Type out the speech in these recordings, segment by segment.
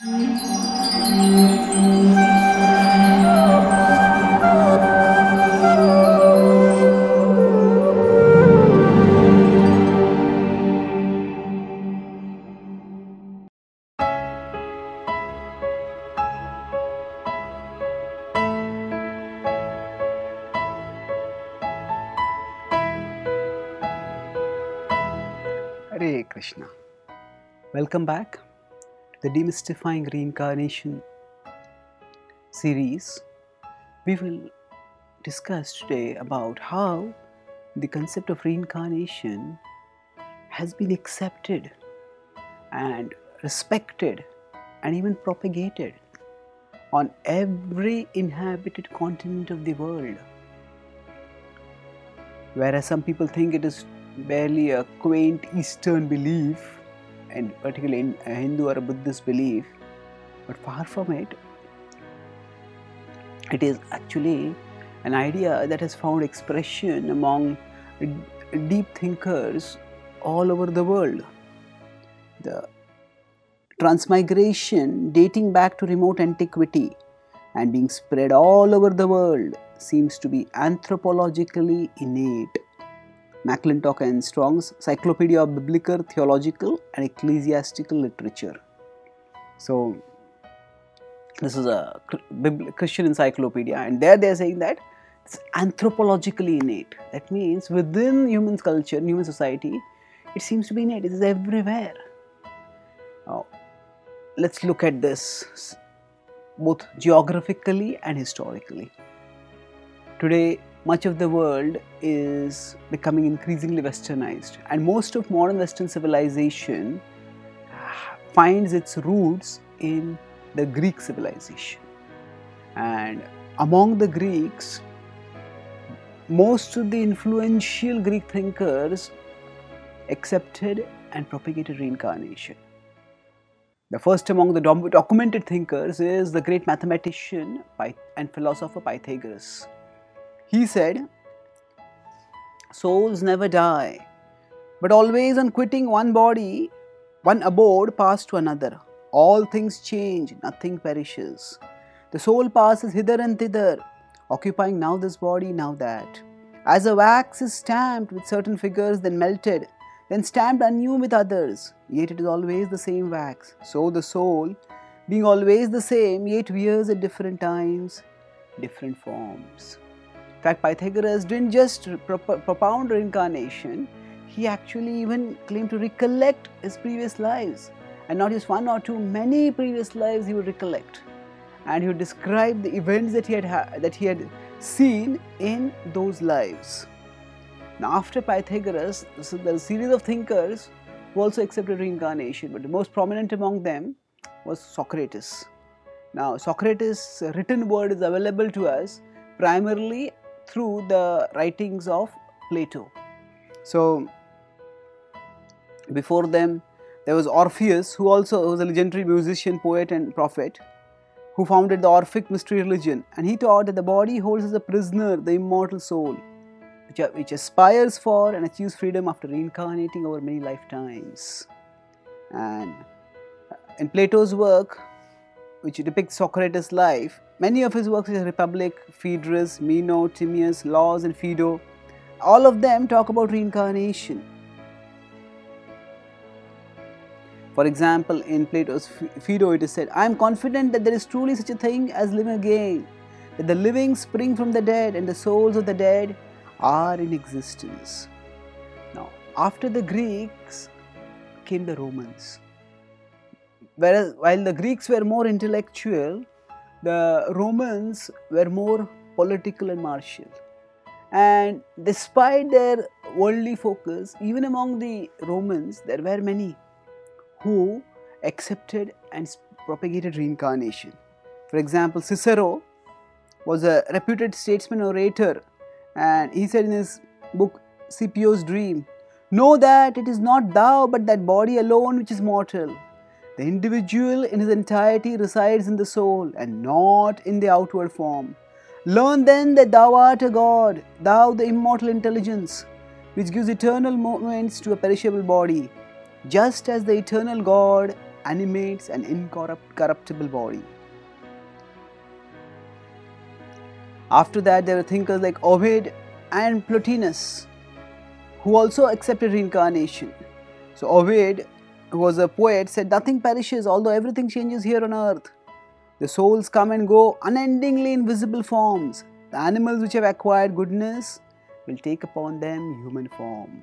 Hare Krishna. Welcome back to the Demystifying Reincarnation series. We will discuss today about how the concept of reincarnation has been accepted and respected and even propagated on every inhabited continent of the world. Whereas some people think it is barely a quaint Eastern belief, and particularly in a Hindu or a Buddhist belief, but far from it, it is actually an idea that has found expression among deep thinkers all over the world. The transmigration dating back to remote antiquity and being spread all over the world seems to be anthropologically innate. McClintock and Strong's Cyclopedia of Biblical, Theological and Ecclesiastical Literature. So, this is a Christian encyclopedia, and there they are saying that it's anthropologically innate. That means within human culture, human society, it seems to be innate. It is everywhere. Now, let's look at this both geographically and historically. Today, much of the world is becoming increasingly westernized, and most of modern Western civilization finds its roots in the Greek civilization. And among the Greeks, most of the influential Greek thinkers accepted and propagated reincarnation. The first among the documented thinkers is the great mathematician and philosopher Pythagoras. He said, souls never die, but always on quitting one body, one abode pass to another. All things change, nothing perishes. The soul passes hither and thither, occupying now this body, now that. As a wax is stamped with certain figures, then melted, then stamped anew with others, yet it is always the same wax. So the soul, being always the same, yet wears at different times, different forms. In fact, Pythagoras didn't just propound reincarnation, he actually even claimed to recollect his previous lives. And not just one or two, many previous lives he would recollect. And he would describe the events that he had seen in those lives. Now, after Pythagoras, there are a series of thinkers who also accepted reincarnation, but the most prominent among them was Socrates. Now, Socrates' written word is available to us primarily through the writings of Plato. So, before them, there was Orpheus, who also was a legendary musician, poet and prophet, who founded the Orphic mystery religion, and he taught that the body holds as a prisoner the immortal soul, which aspires for and achieves freedom after reincarnating over many lifetimes. And in Plato's work, which depicts Socrates' life, many of his works, such as Republic, Phaedrus, Meno, Timaeus, Laws and Phaedo, all of them talk about reincarnation. For example, in Plato's Phaedo it is said, I am confident that there is truly such a thing as living again, that the living spring from the dead and the souls of the dead are in existence. Now, after the Greeks came the Romans. Whereas while the Greeks were more intellectual, the Romans were more political and martial. And despite their worldly focus, even among the Romans, there were many who accepted and propagated reincarnation. For example, Cicero was a reputed statesman orator, and he said in his book Scipio's Dream, know that it is not thou but that body alone which is mortal. The individual in his entirety resides in the soul and not in the outward form. Learn then that thou art a God, thou the immortal intelligence, which gives eternal moments to a perishable body, just as the eternal God animates an incorruptible body. After that, there were thinkers like Ovid and Plotinus, who also accepted reincarnation. So Ovid, who was a poet, said, "Nothing perishes, although everything changes here on earth. The souls come and go unendingly in visible forms. The animals which have acquired goodness will take upon them human form."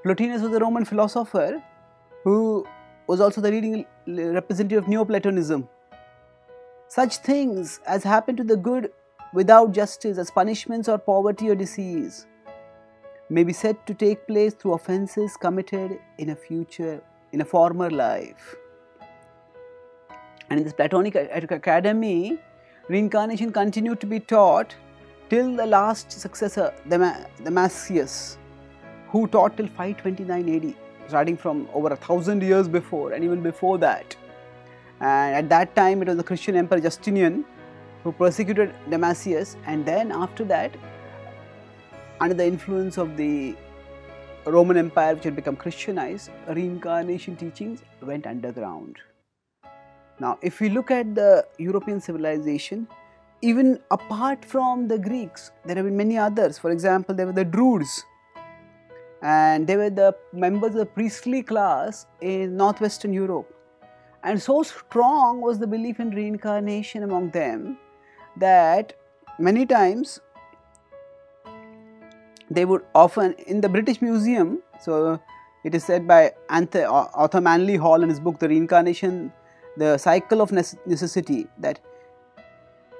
Plotinus was a Roman philosopher who was also the leading representative of Neoplatonism. Such things as happen to the good without justice, as punishments or poverty or disease, may be said to take place through offences committed in a former life. And in this Platonic academy, reincarnation continued to be taught till the last successor, Demystifying, who taught till 529 AD, starting from over 1,000 years before and even before that. And at that time, it was the Christian Emperor Justinian who persecuted Demystifying, and then after that, under the influence of the Roman Empire, which had become Christianized, reincarnation teachings went underground. Now, if we look at the European civilization, even apart from the Greeks, there have been many others. For example, there were the Druids, and they were the members of the priestly class in northwestern Europe. And so strong was the belief in reincarnation among them that many times they would often, in the British Museum, so it is said by Arthur Manley Hall in his book The Reincarnation, The Cycle of Necessity, that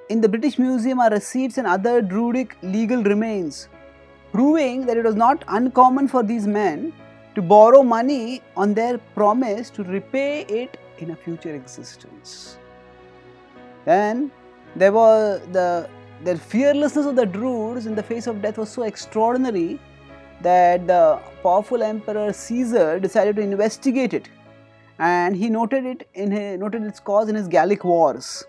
in the British Museum are receipts and other Druidic legal remains, proving that it was not uncommon for these men to borrow money on their promise to repay it in a future existence. Then there was the fearlessness of the Druids in the face of death was so extraordinary that the powerful Emperor Caesar decided to investigate it, and he noted its cause in his Gallic Wars,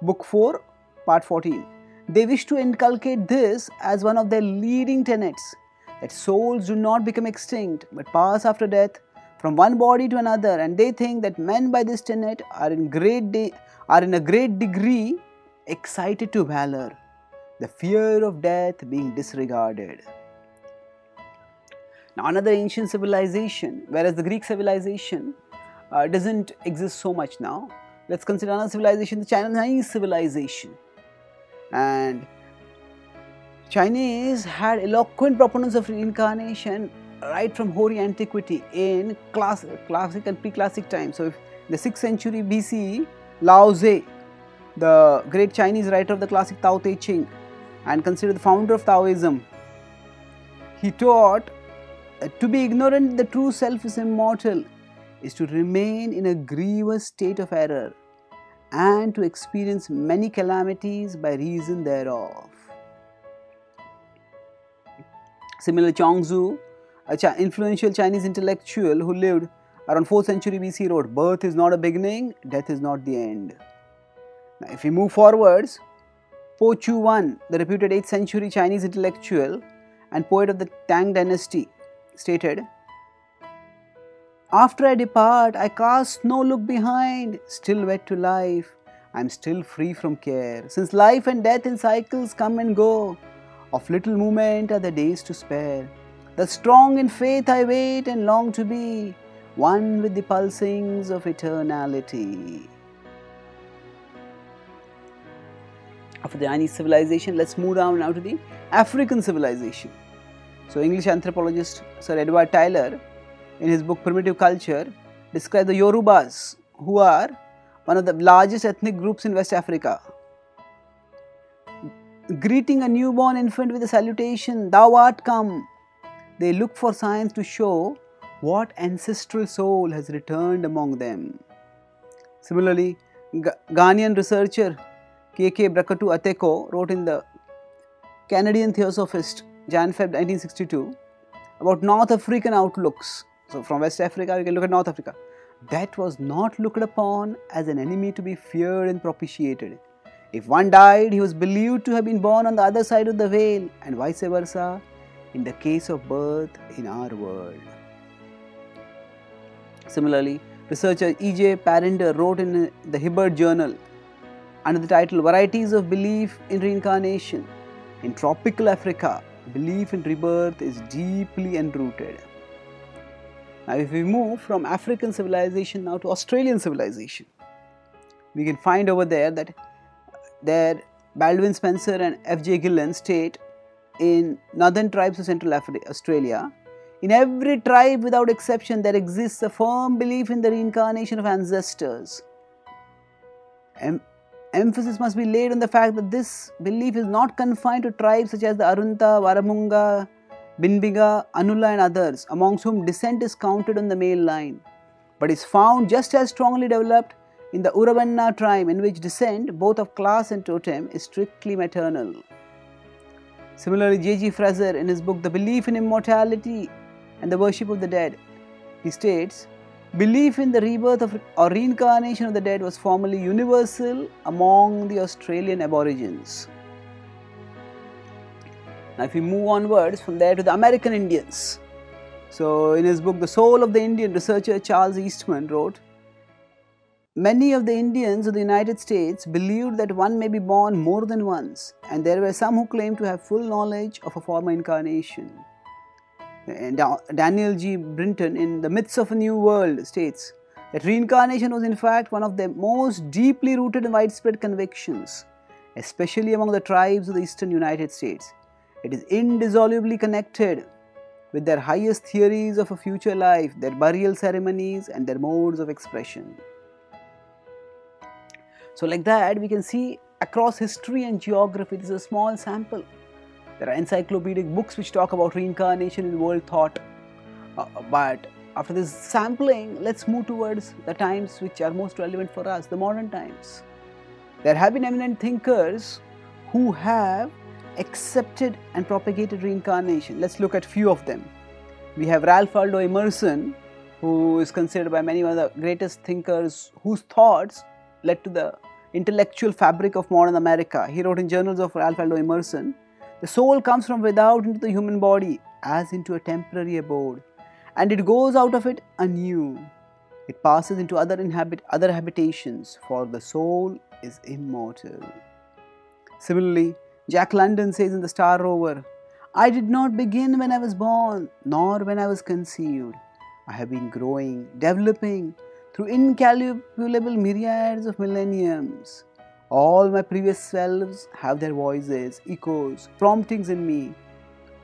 Book 4, Part 14. They wish to inculcate this as one of their leading tenets, that souls do not become extinct but pass after death from one body to another, and they think that men by this tenet are in a great degree excited to valor, the fear of death being disregarded. Now, another ancient civilization, whereas the Greek civilization doesn't exist so much now, let's consider another civilization, the Chinese civilization. And Chinese had eloquent proponents of reincarnation right from hoary antiquity in classic and pre-classic times. So, in the 6th century BCE, Lao Tse, the great Chinese writer of the classic Tao Te Ching and considered the founder of Taoism, he taught that to be ignorant that the true self is immortal is to remain in a grievous state of error and to experience many calamities by reason thereof. Similarly, Chuang-Tzu, an influential Chinese intellectual who lived around 4th century BC, wrote, "Birth is not a beginning, death is not the end." Now, if we move forwards, Po Chu-wan, the reputed 8th century Chinese intellectual and poet of the Tang dynasty, stated, "After I depart, I cast no look behind, still wed to life, I am still free from care. Since life and death in cycles come and go, of little moment are the days to spare. Thus strong in faith I wait and long to be one with the pulsings of eternality." After the Chinese civilization, let's move down now to the African civilization. So, English anthropologist Sir Edward Tylor, in his book Primitive Culture, described the Yorubas, who are one of the largest ethnic groups in West Africa. Greeting a newborn infant with a salutation, "Thou art come," they look for signs to show what ancestral soul has returned among them. Similarly, Ghanaian researcher K.K. Brakatu Ateko wrote in the Canadian Theosophist, Jan-Feb 1962, about North African outlooks. So, from West Africa, we can look at North Africa. That was not looked upon as an enemy to be feared and propitiated. If one died, he was believed to have been born on the other side of the veil, and vice versa in the case of birth in our world. Similarly, Researcher E.J. Parinder wrote in the Hibbert Journal under the title Varieties of Belief in Reincarnation. In tropical Africa, belief in rebirth is deeply enrooted. Now, if we move from African civilization now to Australian civilization, we can find over there that Baldwin Spencer and F.J. Gillen state in northern tribes of Central Australia, in every tribe without exception there exists a firm belief in the reincarnation of ancestors. Emphasis must be laid on the fact that this belief is not confined to tribes such as the Arunta, Waramunga, Binbiga, Anula and others, amongst whom descent is counted on the male line, but is found just as strongly developed in the Uravanna tribe, in which descent, both of class and totem, is strictly maternal. Similarly, J.G. Fraser, in his book The Belief in Immortality and the Worship of the Dead, he states, belief in the rebirth of or reincarnation of the dead was formerly universal among the Australian Aborigines. Now, if we move onwards from there to the American Indians. So, in his book The Soul of the Indian, researcher Charles Eastman wrote, many of the Indians of the United States believed that one may be born more than once, and there were some who claimed to have full knowledge of a former incarnation. And Daniel G. Brinton in The Myths of a New World states that reincarnation was in fact one of the most deeply rooted and widespread convictions, especially among the tribes of the eastern United States. It is indissolubly connected with their highest theories of a future life, their burial ceremonies and their modes of expression. So like that, we can see across history and geography, this is a small sample. There are encyclopedic books which talk about reincarnation in world thought. But after this sampling, let's move towards the times which are most relevant for us, the modern times. There have been eminent thinkers who have accepted and propagated reincarnation. Let's look at few of them. We have Ralph Waldo Emerson, who is considered by many one of the greatest thinkers whose thoughts led to the intellectual fabric of modern America. He wrote in Journals of Ralph Waldo Emerson, the soul comes from without into the human body as into a temporary abode, and it goes out of it anew. It passes into other habitations, for the soul is immortal. Similarly, Jack London says in The Star Rover, I did not begin when I was born, nor when I was conceived. I have been growing, developing, through incalculable myriads of millenniums. All my previous selves have their voices, echoes, promptings in me.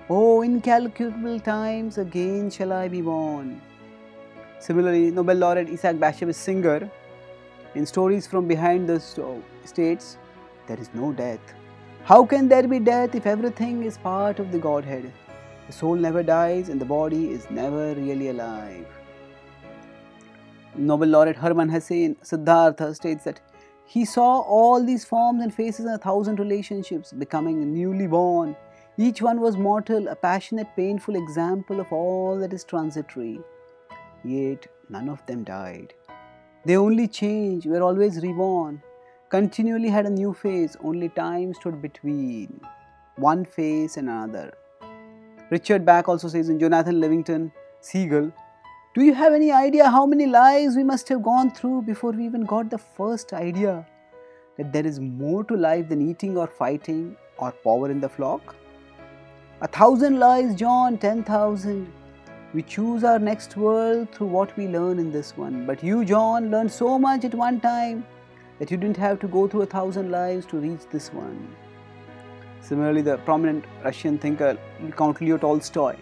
Oh, incalculable times again shall I be born. Similarly, Nobel laureate Isaac Bashevis Singer, in Stories from Behind the Stove, states, there is no death. How can there be death if everything is part of the Godhead? The soul never dies and the body is never really alive. Nobel laureate Hermann Hesse in Siddhartha states that he saw all these forms and faces in 1,000 relationships, becoming newly born. Each one was mortal, a passionate, painful example of all that is transitory. Yet none of them died. They only changed, were always reborn, continually had a new face, only time stood between one face and another. Richard Bach also says in Jonathan Livingston Seagull, do you have any idea how many lives we must have gone through before we even got the first idea that there is more to life than eating or fighting or power in the flock? 1,000 lives, John, 10,000. We choose our next world through what we learn in this one. But you, John, learned so much at one time that you didn't have to go through 1,000 lives to reach this one. Similarly, the prominent Russian thinker Count Leo Tolstoy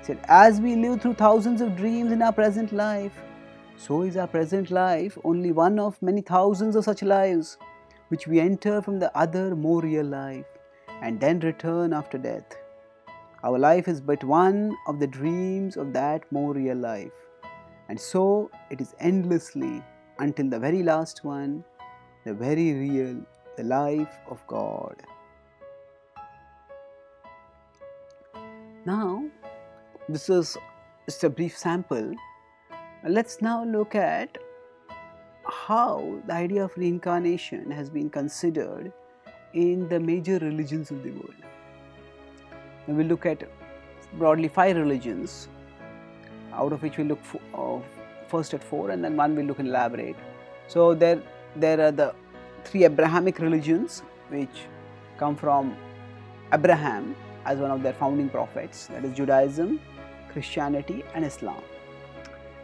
said, as we live through thousands of dreams in our present life, so is our present life only one of many thousands of such lives which we enter from the other more real life and then return after death. Our life is but one of the dreams of that more real life, and so it is endlessly until the very last one, the very real, the life of God. Now, this is just a brief sample. Let's now look at how the idea of reincarnation has been considered in the major religions of the world. And we'll look at broadly 5 religions, out of which we look first at 4 and then one we'll look and elaborate. So there are the 3 Abrahamic religions which come from Abraham as one of their founding prophets, that is Judaism, Christianity and Islam.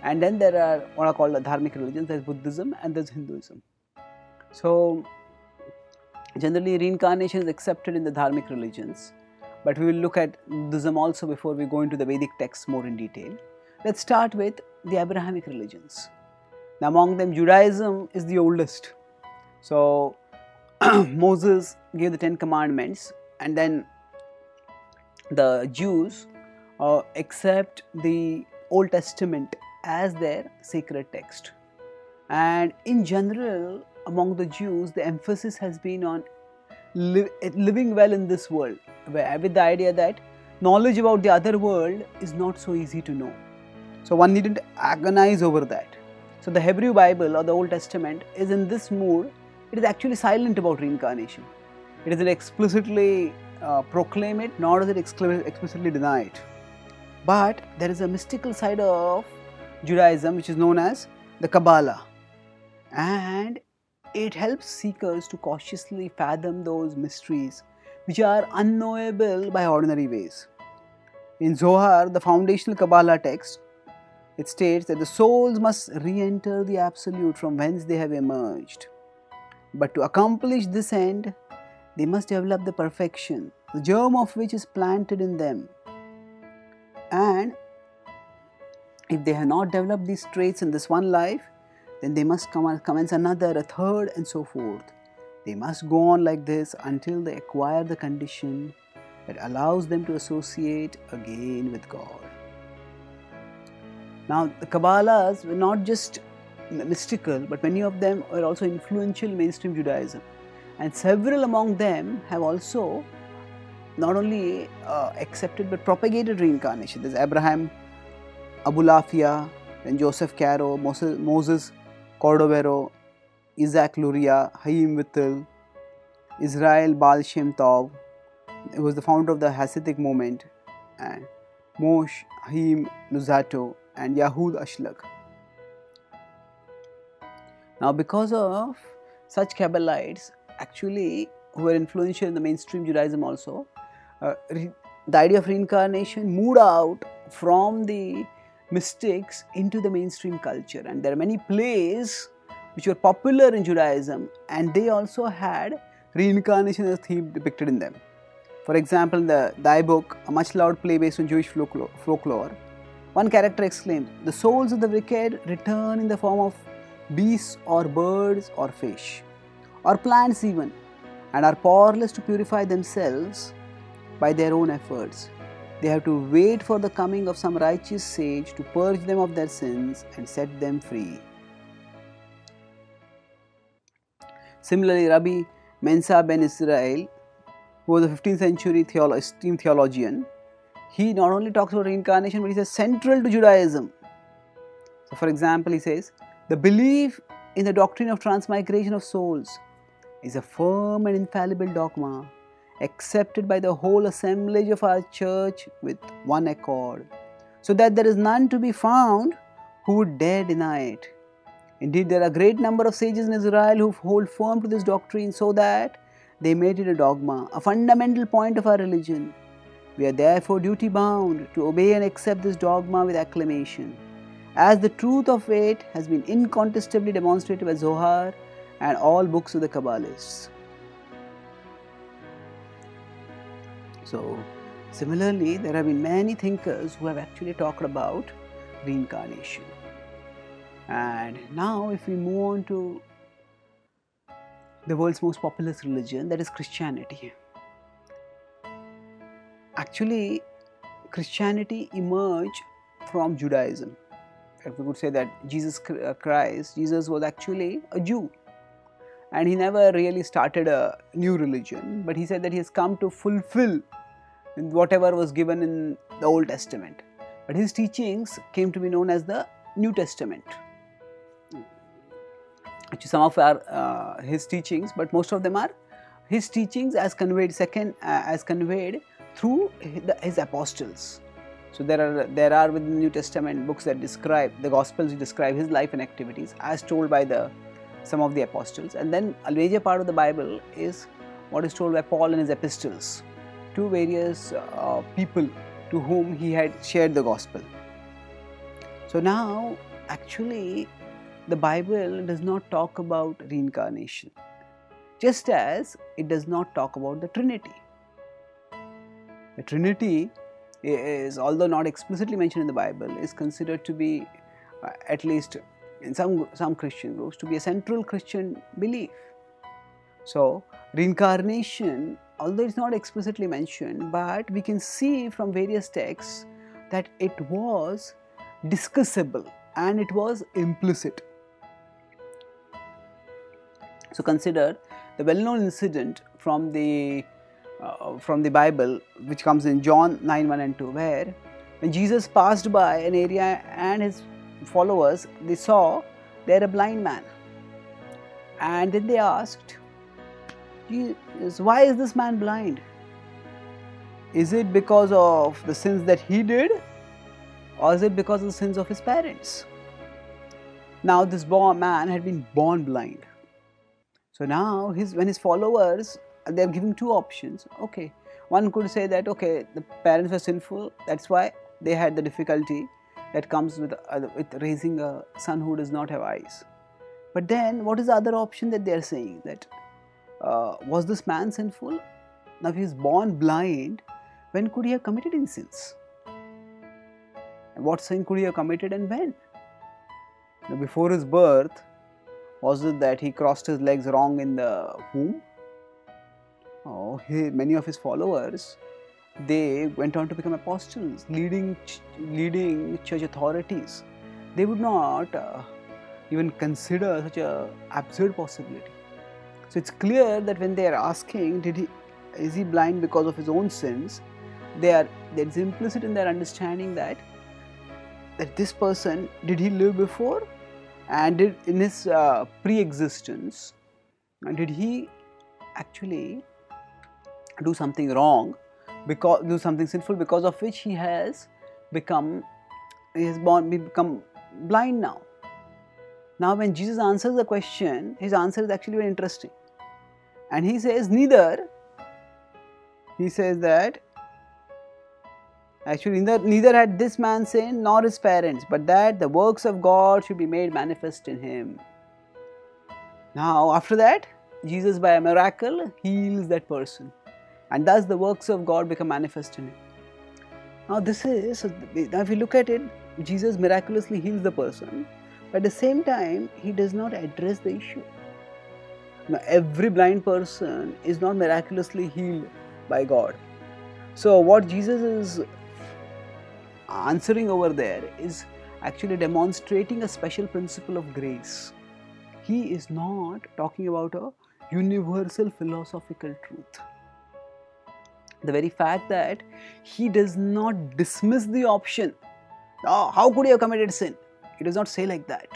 And then there are what are called the Dharmic religions, there is Buddhism and there is Hinduism. So generally reincarnation is accepted in the Dharmic religions, but we will look at Buddhism also before we go into the Vedic texts more in detail. Let's start with the Abrahamic religions. Now among them Judaism is the oldest. So Moses gave the 10 commandments and then the Jews accept the Old Testament as their sacred text. And in general among the Jews the emphasis has been on living well in this world, with the idea that knowledge about the other world is not so easy to know. So one needn't agonize over that. So the Hebrew Bible or the Old Testament is in this mood. It is actually silent about reincarnation. It doesn't explicitly proclaim it, nor does it explicitly deny it. But there is a mystical side of Judaism which is known as the Kabbalah, and it helps seekers to cautiously fathom those mysteries which are unknowable by ordinary ways. In Zohar, the foundational Kabbalah text, it states that the souls must re-enter the Absolute from whence they have emerged. But to accomplish this end, they must develop the perfection, the germ of which is planted in them. And if they have not developed these traits in this one life, then they must commence another, a third and so forth. They must go on like this until they acquire the condition that allows them to associate again with God. Now the Kabbalists were not just mystical, but many of them were also influential in mainstream Judaism, and several among them have also not only accepted but propagated reincarnation. There is Abraham Abulafia, then Joseph Caro, Moses Cordovero, Isaac Luria, Chaim Vital, Israel Baal Shem Tov, he was the founder of the Hasidic movement, and Moshe Chaim Luzzatto and Yahud Ashlag. Now because of such Kabbalites actually who were influential in the mainstream Judaism also, the idea of reincarnation moved out from the mystics into the mainstream culture, and there are many plays which were popular in Judaism and they also had reincarnation as a theme depicted in them. For example, in the Die book, a much loved play based on Jewish folklore, one character exclaims, "The souls of the wicked return in the form of beasts or birds or fish or plants even, and are powerless to purify themselves by their own efforts. They have to wait for the coming of some righteous sage to purge them of their sins and set them free." Similarly, Rabbi Mensa ben Israel, who was a 15th century esteemed theologian, he not only talks about reincarnation, but he says central to Judaism. So for example, he says, "The belief in the doctrine of transmigration of souls is a firm and infallible dogma accepted by the whole assemblage of our church with one accord, so that there is none to be found who would dare deny it. Indeed, there are a great number of sages in Israel who hold firm to this doctrine, so that they made it a dogma, a fundamental point of our religion. We are therefore duty bound to obey and accept this dogma with acclamation, as the truth of it has been incontestably demonstrated by Zohar and all books of the Kabbalists." So, similarly, there have been many thinkers who have actually talked about reincarnation. And now, if we move on to the world's most populous religion, that is Christianity. Actually, Christianity emerged from Judaism. We could say that Jesus was actually a Jew, and he never really started a new religion, but he said that he has come to fulfill whatever was given in the Old Testament. But his teachings came to be known as the New Testament. Actually, some of are his teachings, but most of them are his teachings as conveyed through his apostles. So there are within the New Testament books that describe the Gospels, describe his life and activities as told by some of the apostles, and then a major part of the Bible is what is told by Paul in his epistles to various people to whom he had shared the gospel. So now actually the Bible does not talk about reincarnation, just as it does not talk about the Trinity. The Trinity is, although not explicitly mentioned in the Bible, is considered to be, at least in some Christian groups, to be a central Christian belief. So reincarnation, although it's not explicitly mentioned, but we can see from various texts that it was discussable and it was implicit. So consider the well-known incident from the Bible, which comes in John 9:1 and 2, where when Jesus passed by an area and his followers, they saw there a blind man, and then they asked, Jesus, why is this man blind? Is it because of the sins that he did, or is it because of the sins of his parents? Now this man had been born blind. So now when his followers, they are giving two options. Okay, one could say that okay, the parents were sinful, that's why they had the difficulty that comes with raising a son who does not have eyes. But then what is the other option that they are saying? That was this man sinful? Now if he is born blind, when could he have committed any sins? And what sin could he have committed and when? Now before his birth, was it that he crossed his legs wrong in the womb? Oh, many of his followers, they went on to become apostles, leading church authorities. They would not even consider such an absurd possibility. So it's clear that when they are asking, is he blind because of his own sins, it's implicit in their understanding that this person, did he live before, and did in his pre-existence, and did he actually do something wrong, do something sinful, because of which he has become blind now. Now when Jesus answers the question, his answer is actually very interesting, and he says neither. He says that actually neither had this man sinned nor his parents, but that the works of God should be made manifest in him. Now after that, Jesus by a miracle heals that person, and thus the works of God become manifest in him. Now if you look at it, Jesus miraculously heals the person, but at the same time he does not address the issue. Now every blind person is not miraculously healed by God. So what Jesus is answering over there is actually demonstrating a special principle of grace. He is not talking about a universal philosophical truth. The very fact that he does not dismiss the option, oh, how could he have committed sin? He does not say like that.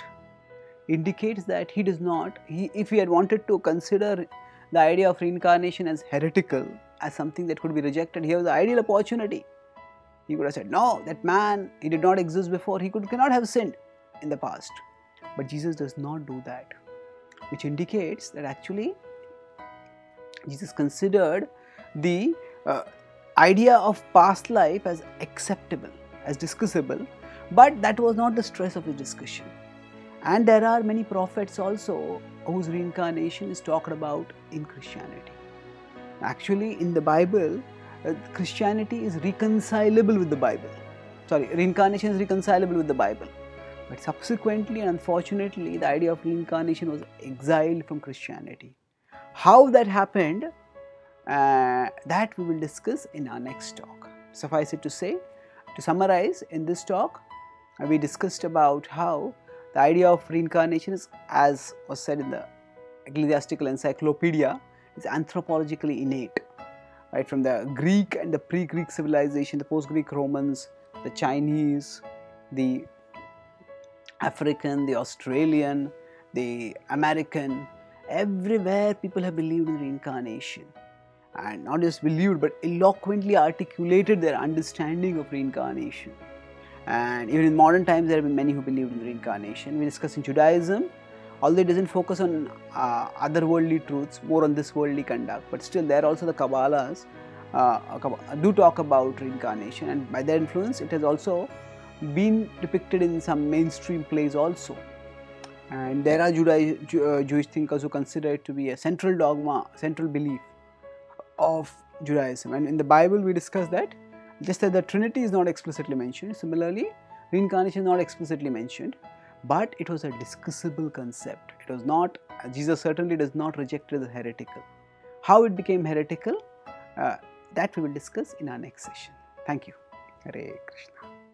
Indicates that he does not, if he had wanted to consider the idea of reincarnation as heretical, as something that could be rejected, here was the ideal opportunity. He could have said, no, that man, he did not exist before, he cannot have sinned in the past. But Jesus does not do that, which indicates that actually Jesus considered the idea of past life as acceptable, as discussable, but that was not the stress of the discussion. And there are many prophets also whose reincarnation is talked about in Christianity. Actually, in the Bible, Christianity is reconcilable with the Bible. Reincarnation is reconcilable with the Bible. But subsequently and unfortunately, the idea of reincarnation was exiled from Christianity. How that happened, that we will discuss in our next talk. Suffice it to say, to summarize, in this talk, we discussed about how the idea of reincarnation is, as was said in the Ecclesiastical Encyclopedia, is anthropologically innate. Right, from the Greek and the pre-Greek civilization, the post-Greek Romans, the Chinese, the African, the Australian, the American, everywhere people have believed in reincarnation. and not just believed but eloquently articulated their understanding of reincarnation. And even in modern times, there have been many who believed in reincarnation. We discuss in Judaism, although it doesn't focus on otherworldly truths, more on this worldly conduct, but still there also the Kabbalists do talk about reincarnation, and by their influence it has also been depicted in some mainstream plays also. And there are Jewish thinkers who consider it to be a central dogma, central belief of Judaism. And in the Bible we discuss that, just as the Trinity is not explicitly mentioned, similarly reincarnation is not explicitly mentioned, but it was a discussable concept. It was not, Jesus certainly does not reject it as heretical. How it became heretical, that we will discuss in our next session. Thank you. Hare Krishna.